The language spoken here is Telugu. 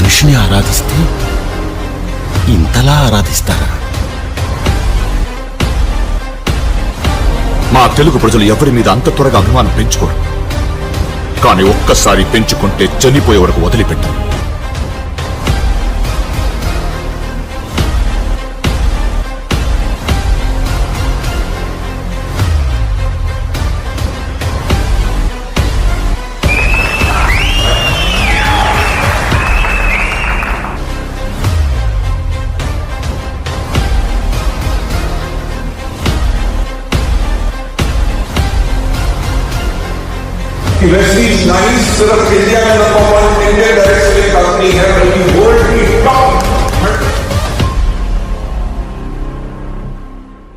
మనిషిని ఆరాధిస్తే ఇంతలా ఆరాధిస్తారా? మా తెలుగు ప్రజలు ఎవరి మీద అంత త్వరగా అభిమానం పెంచుకోరు, కానీ ఒక్కసారి పెంచుకుంటే చనిపోయే వరకు వదిలిపెట్టారు. वेस्टीज नाइन्स सिर्फ इंडिया में number 1 Indian direct selling company है, बल्कि वर्ल्ड की